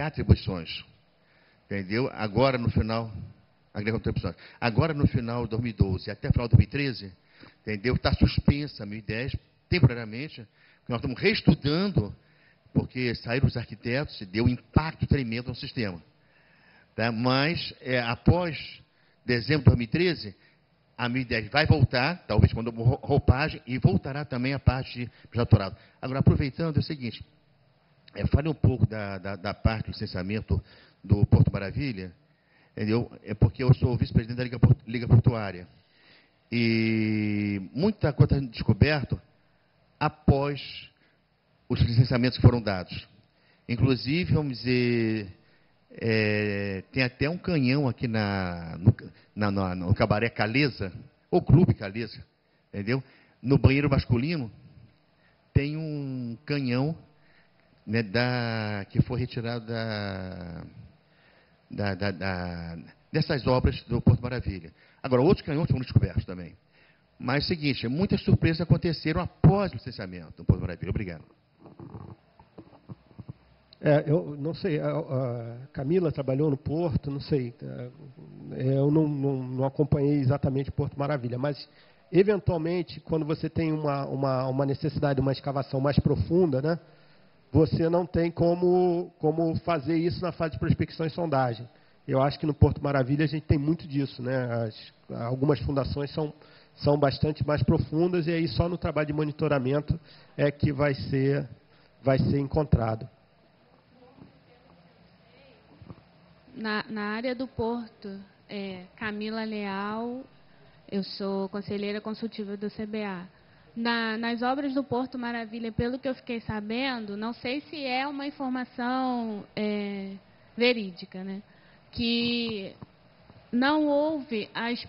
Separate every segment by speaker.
Speaker 1: agregar atribuições. Entendeu? Agora, no final... Agregar atribuições. Agora, no final de 2012 até o final de 2013, entendeu? Está suspensa a 2010, temporariamente. Nós estamos reestudando, porque saíram os arquitetos e deu um impacto tremendo no sistema. Tá? Mas, após dezembro de 2013, a 2010 vai voltar, talvez com roupagem, e voltará também a parte de doutorado. Agora, aproveitando, é o seguinte, fale um pouco da parte do licenciamento do Porto Maravilha, entendeu? É porque eu sou vice-presidente da Liga Portuária. E muita coisa está descoberto após os licenciamentos que foram dados. Inclusive, vamos dizer, tem até um canhão aqui no Cabaré Caleza, ou Clube Caleza, entendeu? No banheiro masculino, tem um canhão, né, que foi retirado dessas obras do Porto Maravilha. Agora, outros canhões foram descobertos também. Mas é o seguinte, muitas surpresas aconteceram após o licenciamento do Porto Maravilha. Obrigado.
Speaker 2: Eu não sei, a Camila trabalhou no Porto, não sei, eu não acompanhei exatamente Porto Maravilha, mas, eventualmente, quando você tem uma necessidade de uma escavação mais profunda, né, você não tem como fazer isso na fase de prospecção e sondagem. Eu acho que no Porto Maravilha a gente tem muito disso, né? Algumas fundações são bastante mais profundas, e aí só no trabalho de monitoramento é que vai ser encontrado.
Speaker 3: Na área do Porto, Camila Leal, eu sou conselheira consultiva do CBA. Nas obras do Porto Maravilha, pelo que eu fiquei sabendo, não sei se é uma informação verídica, né? Que não houve as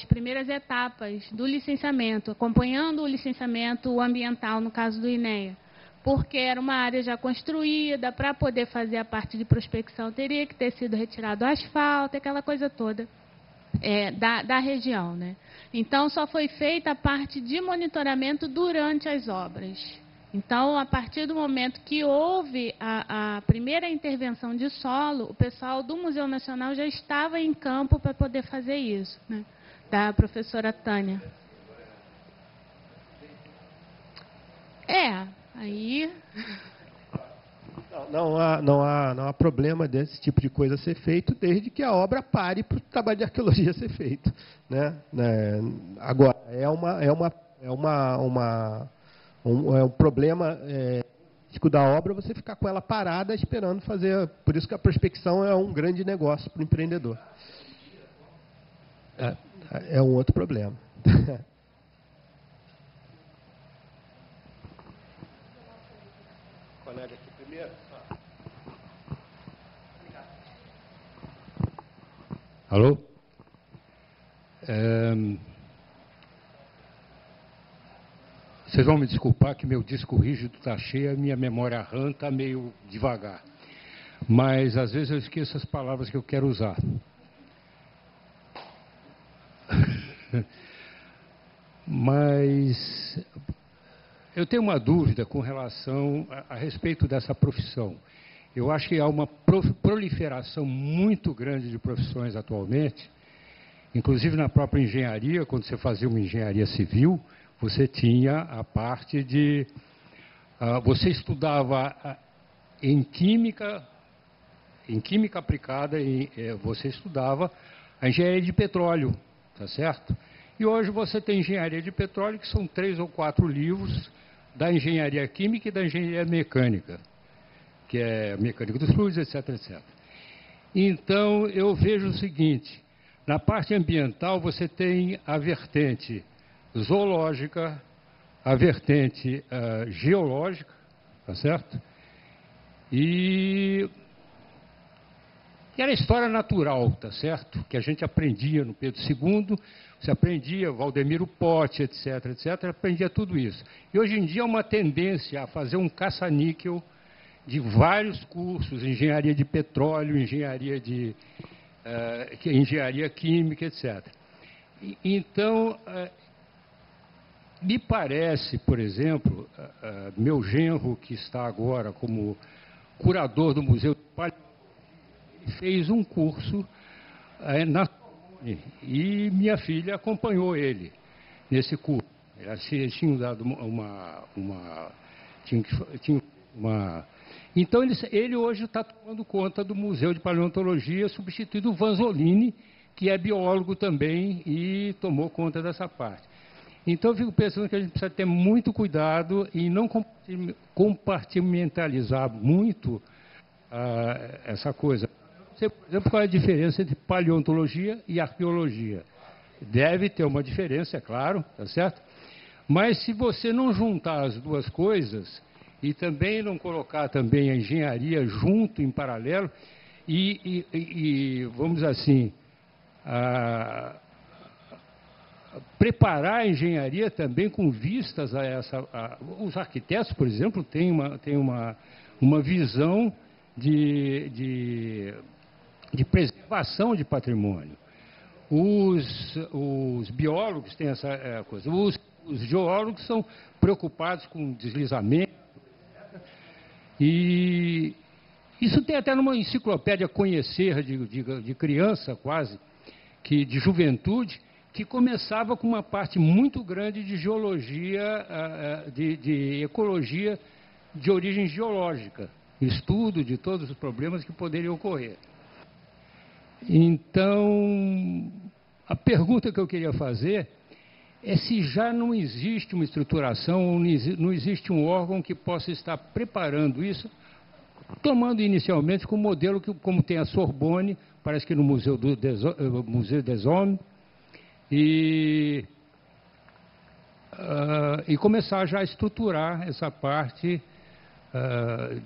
Speaker 3: primeiras etapas do licenciamento, acompanhando o licenciamento ambiental, no caso do INEA, porque era uma área já construída, para poder fazer a parte de prospecção, teria que ter sido retirado o asfalto, aquela coisa toda da região, né? Então, só foi feita a parte de monitoramento durante as obras. Então, a partir do momento que houve a primeira intervenção de solo, o pessoal do Museu Nacional já estava em campo para poder fazer isso, né? Da professora Tânia. Aí...
Speaker 2: Não há problema desse tipo de coisa ser feito, desde que a obra pare para o trabalho de arqueologia ser feito, né? Agora, é um problema da obra você ficar com ela parada esperando fazer. Por isso que a prospecção é um grande negócio para o empreendedor. É um outro problema. Colega aqui primeiro.
Speaker 4: Alô? Vocês vão me desculpar que meu disco rígido está cheio, a minha memória RAM está meio devagar. Mas, às vezes, eu esqueço as palavras que eu quero usar. Mas eu tenho uma dúvida com relação a respeito dessa profissão. Eu acho que há uma proliferação muito grande de profissões atualmente, inclusive na própria engenharia. Quando você fazia uma engenharia civil, você tinha a parte de... você estudava em química aplicada, você estudava a engenharia de petróleo, tá certo? E hoje você tem engenharia de petróleo, que são 3 ou 4 livros da engenharia química e da engenharia mecânica, que é mecânica dos fluidos, etc, etc. Então, eu vejo o seguinte: na parte ambiental você tem a vertente zoológica, a vertente geológica, tá certo? E era a história natural, tá certo? Que a gente aprendia no Pedro II, você aprendia Valdemiro Pote, etc, etc, aprendia tudo isso. E hoje em dia é uma tendência a fazer um caça-níquel de vários cursos, engenharia de petróleo, engenharia química, etc. Então, me parece, por exemplo, meu genro, que está agora como curador do Museu ele fez um curso na Sorbonne, e minha filha acompanhou ele nesse curso. Eles tinham dado Então, ele hoje está tomando conta do Museu de Paleontologia, substituindo o Vanzolini, que é biólogo também e tomou conta dessa parte. Então, eu fico pensando que a gente precisa ter muito cuidado e não compartimentalizar muito essa coisa. Por exemplo, qual é a diferença entre paleontologia e arqueologia? Deve ter uma diferença, é claro, tá certo? Mas se você não juntar as duas coisas e também não colocar também a engenharia junto, em paralelo, vamos dizer assim, preparar a engenharia também com vistas a essa... os arquitetos, por exemplo, têm uma visão de preservação de patrimônio. Os biólogos têm essa coisa. Os geólogos são preocupados com deslizamento. E isso tem até numa enciclopédia Conhecer, de criança quase, de juventude, que começava com uma parte muito grande de geologia, de ecologia de origem geológica, estudo de todos os problemas que poderiam ocorrer. Então, a pergunta que eu queria fazer é se já não existe uma estruturação, não existe um órgão que possa estar preparando isso, tomando inicialmente com o modelo como tem a Sorbonne, parece que no Museu des Hommes, e começar já a estruturar essa parte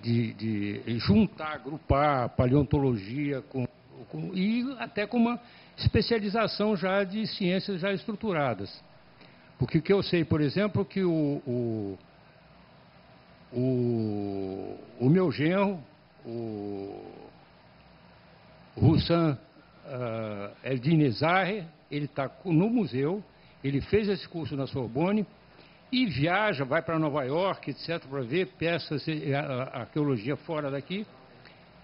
Speaker 4: de juntar, agrupar a paleontologia e até com uma especialização já de ciências já estruturadas. Porque o que eu sei, por exemplo, que o meu genro, o Roussan Eldin Ezarre, ele está no museu, ele fez esse curso na Sorbonne e viaja, vai para Nova York, etc., para ver peças, arqueologia fora daqui.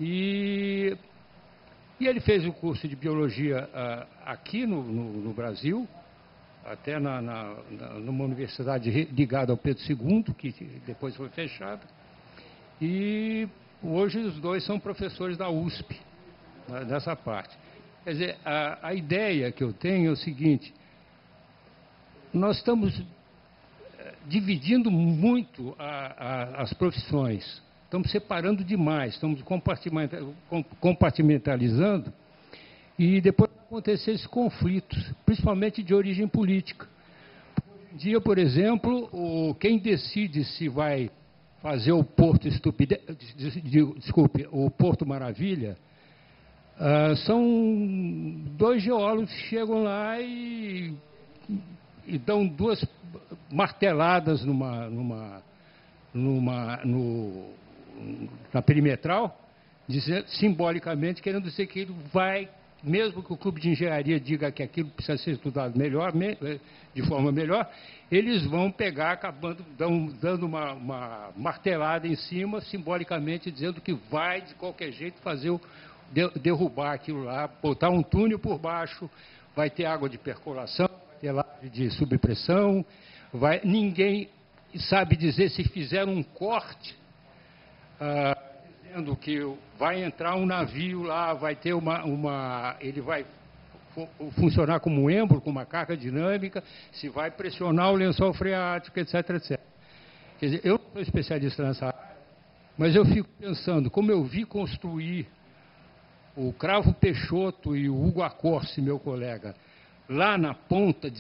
Speaker 4: E ele fez o curso de biologia aqui no Brasil, até numa universidade ligada ao Pedro II, que depois foi fechada. E hoje os dois são professores da USP, nessa parte. Quer dizer, a ideia que eu tenho é o seguinte: nós estamos dividindo muito as profissões, estamos separando demais, estamos compartimentalizando, e depois acontecer esses conflitos, principalmente de origem política. Hoje em dia, por exemplo, quem decide se vai fazer o Porto o Porto Maravilha, são dois geólogos que chegam lá e dão duas marteladas na perimetral, simbolicamente querendo dizer que ele vai, mesmo que o clube de engenharia diga que aquilo precisa ser estudado melhor, de forma melhor, eles vão pegar, acabando dando uma martelada em cima, simbolicamente dizendo que vai, de qualquer jeito, derrubar aquilo lá, botar um túnel por baixo, vai ter água de percolação, vai ter laje de subpressão, ninguém sabe dizer se fizeram um corte, dizendo que vai entrar um navio lá, vai ter ele vai funcionar como um êmbolo, com uma carga dinâmica, se vai pressionar o lençol freático, etc, etc. Quer dizer, eu não sou especialista nessa área, mas eu fico pensando, como eu vi construir o Cravo Peixoto e o Hugo Accorsi, meu colega, lá na ponta,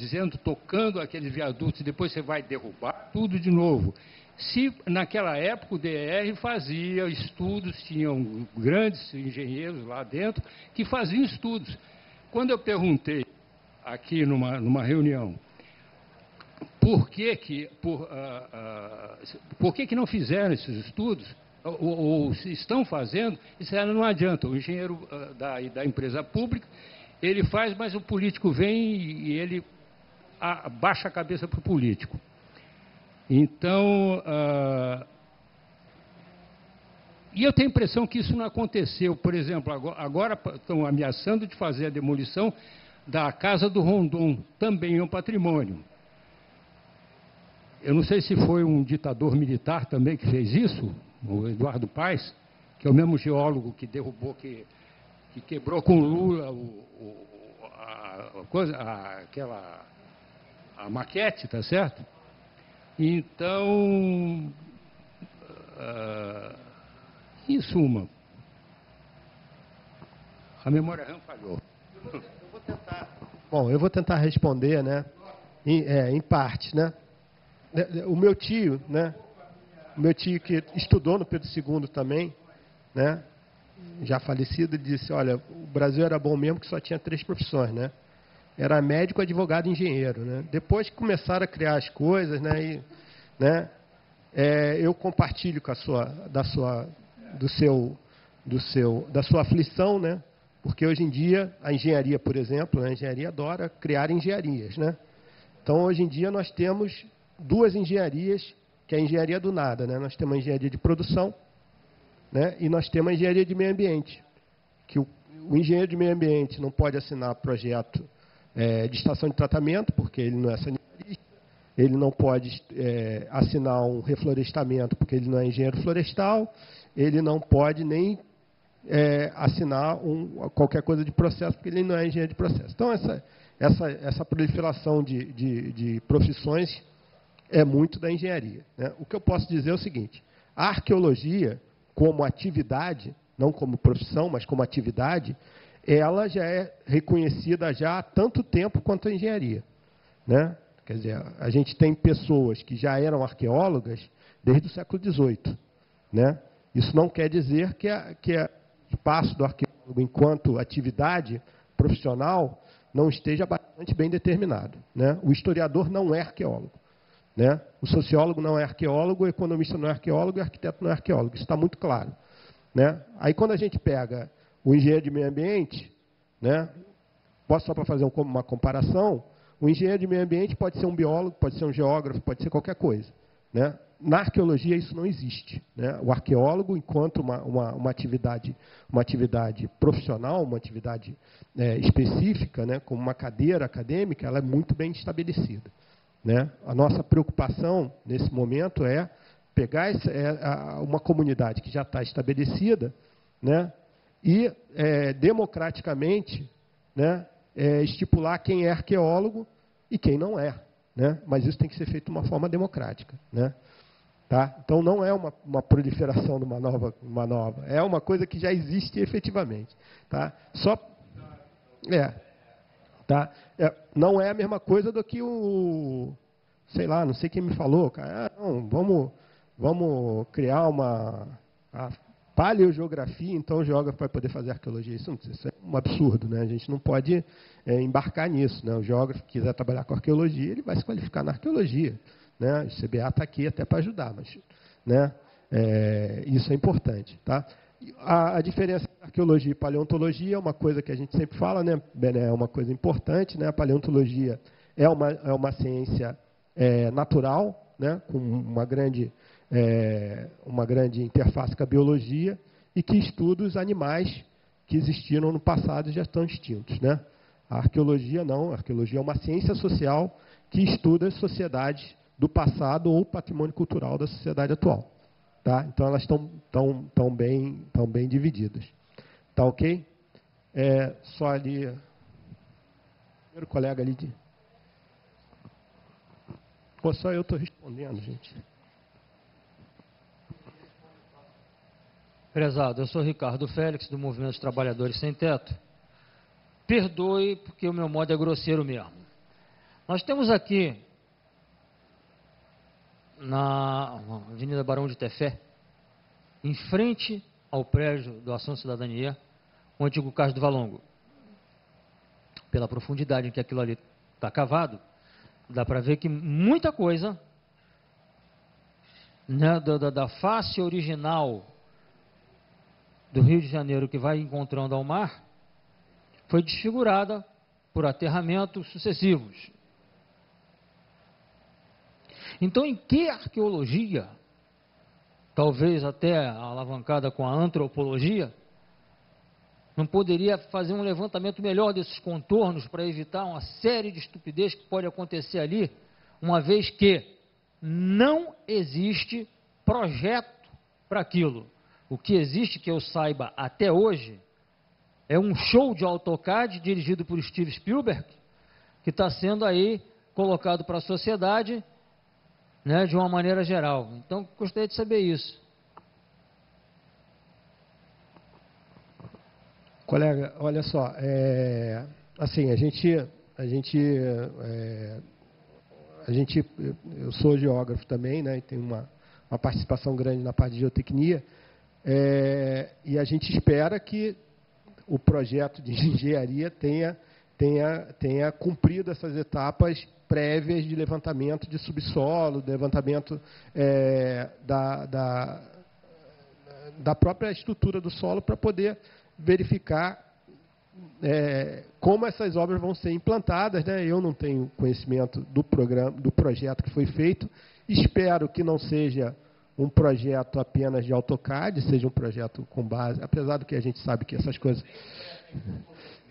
Speaker 4: tocando aqueles viadutos, e depois você vai derrubar tudo de novo. Se naquela época o DR fazia estudos, tinham grandes engenheiros lá dentro que faziam estudos. Quando eu perguntei aqui numa reunião por que não fizeram esses estudos, ou se estão fazendo, disseram, não adianta, o engenheiro da empresa pública, ele faz, mas o político vem e ele baixa a cabeça para o político. Então, E eu tenho a impressão que isso não aconteceu. Por exemplo, agora estão ameaçando de fazer a demolição da Casa do Rondon, também é um patrimônio. Eu não sei se foi um ditador militar também que fez isso, o Eduardo Paes, que é o mesmo geólogo que derrubou, que quebrou com Lula a maquete, tá certo? Então, em suma, a memória RAM falhou.
Speaker 2: Bom, eu vou tentar responder, né? Em parte, né? O meu tio, né? O meu tio que estudou no Pedro II também, né? Já falecido, disse: olha, o Brasil era bom mesmo que só tinha 3 profissões, né? Era médico, advogado e engenheiro, né? Depois que começaram a criar as coisas, né? Eu compartilho com da sua aflição, né? Porque hoje em dia a engenharia, por exemplo, a engenharia adora criar engenharias, né? Então hoje em dia nós temos 2 engenharias, que é a engenharia do nada, né? Nós temos a engenharia de produção, né? E nós temos a engenharia de meio ambiente, que o engenheiro de meio ambiente não pode assinar projeto de estação de tratamento, porque ele não é sanitarista, ele não pode assinar um reflorestamento, porque ele não é engenheiro florestal, ele não pode nem assinar qualquer coisa de processo, porque ele não é engenheiro de processo. Então, essa proliferação de profissões é muito da engenharia, né? O que eu posso dizer é o seguinte: a arqueologia, como atividade, não como profissão, mas como atividade, ela já é reconhecida já há tanto tempo quanto a engenharia, né? Quer dizer, a gente tem pessoas que já eram arqueólogas desde o século XVIII, né? Isso não quer dizer que o espaço do arqueólogo enquanto atividade profissional não esteja bastante bem determinado, né? O historiador não é arqueólogo, né? O sociólogo não é arqueólogo, o economista não é arqueólogo e o arquiteto não é arqueólogo. Isso está muito claro, né? Aí, quando a gente pega o engenheiro de meio ambiente, né? Só para fazer uma comparação, o engenheiro de meio ambiente pode ser um biólogo, pode ser um geógrafo, pode ser qualquer coisa, né? Na arqueologia isso não existe, né? O arqueólogo, enquanto uma atividade profissional, uma atividade específica, né? Como uma cadeira acadêmica, ela é muito bem estabelecida, né? A nossa preocupação nesse momento é pegar uma comunidade que já está estabelecida, né? E democraticamente, né? Estipular quem é arqueólogo e quem não é, né? Mas isso tem que ser feito de uma forma democrática, né? Tá? Então não é uma proliferação de uma nova, é uma coisa que já existe efetivamente, tá? Tá? Não é a mesma coisa do que sei lá, não sei quem me falou, cara, não, vamos criar a paleogeografia, então o geógrafo vai poder fazer arqueologia. Isso é um absurdo, né? A gente não pode embarcar nisso, né? O geógrafo que quiser trabalhar com arqueologia, ele vai se qualificar na arqueologia, né? O CBA está aqui até para ajudar, mas, né? Isso é importante, tá? A diferença entre arqueologia e paleontologia é uma coisa que a gente sempre fala, né? É uma coisa importante, né? A paleontologia é uma ciência natural, né? Com uma grande interface com a biologia e que estuda os animais que existiram no passado e já estão extintos, né? A arqueologia não, a arqueologia é uma ciência social que estuda as sociedades do passado ou patrimônio cultural da sociedade atual, tá? Então elas estão bem divididas, tá ok? Só ali, o primeiro colega ali só eu estou respondendo, gente.
Speaker 5: Prezado, eu sou Ricardo Félix, do Movimento dos Trabalhadores Sem Teto. Perdoe, porque o meu modo é grosseiro mesmo. Nós temos aqui, na Avenida Barão de Tefé, em frente ao prédio do Ação Cidadania, o antigo Cais do Valongo. Pela profundidade em que aquilo ali está cavado, dá para ver que muita coisa, né, da face original do Rio de Janeiro que vai encontrando ao mar, foi desfigurada por aterramentos sucessivos. Então, em que arqueologia talvez até alavancada com a antropologia, não poderia fazer um levantamento melhor desses contornos para evitar uma série de estupidez que pode acontecer ali, uma vez que não existe projeto para aquilo. O que existe, que eu saiba até hoje, é um show de AutoCAD dirigido por Steve Spielberg, que está sendo aí colocado para a sociedade, né, de uma maneira geral. Então, gostaria de saber isso.
Speaker 2: Colega, olha só, assim, eu sou geógrafo também, né, e tenho uma participação grande na parte de geotecnia, e a gente espera que o projeto de engenharia tenha cumprido essas etapas prévias de levantamento de subsolo, de levantamento da própria estrutura do solo, para poder verificar como essas obras vão ser implantadas, né? Eu não tenho conhecimento do projeto que foi feito. Espero que não seja um projeto apenas de AutoCAD, seja um projeto com base, apesar do que a gente sabe que essas coisas...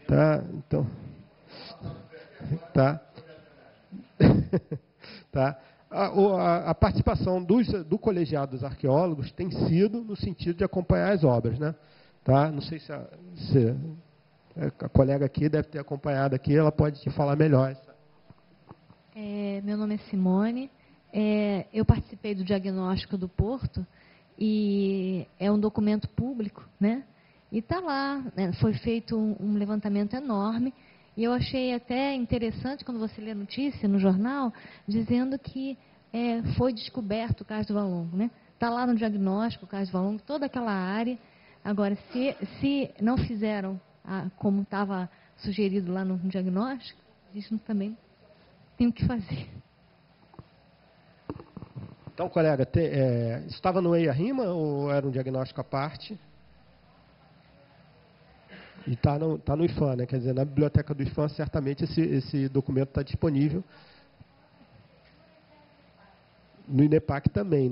Speaker 2: Tá, então... Tá. Tá. A participação do colegiado dos arqueólogos tem sido no sentido de acompanhar as obras, né? Tá? Não sei se a colega aqui deve ter acompanhado aqui, ela pode te falar melhor.
Speaker 6: Meu nome é Simone. Eu participei do diagnóstico do Porto e é um documento público, né? E está lá, né? Foi feito um levantamento enorme e eu achei até interessante quando você lê a notícia no jornal dizendo que foi descoberto o Cais do Valongo, né? Está lá no diagnóstico o Cais do Valongo, toda aquela área. Agora, se não fizeram como estava sugerido lá no diagnóstico, isso também tem o que fazer.
Speaker 2: Então, colega, estava no EIA-RIMA ou era um diagnóstico à parte? E está no IFAM, né? Quer dizer, na biblioteca do IFAM, certamente esse documento está disponível. No INEPAC também.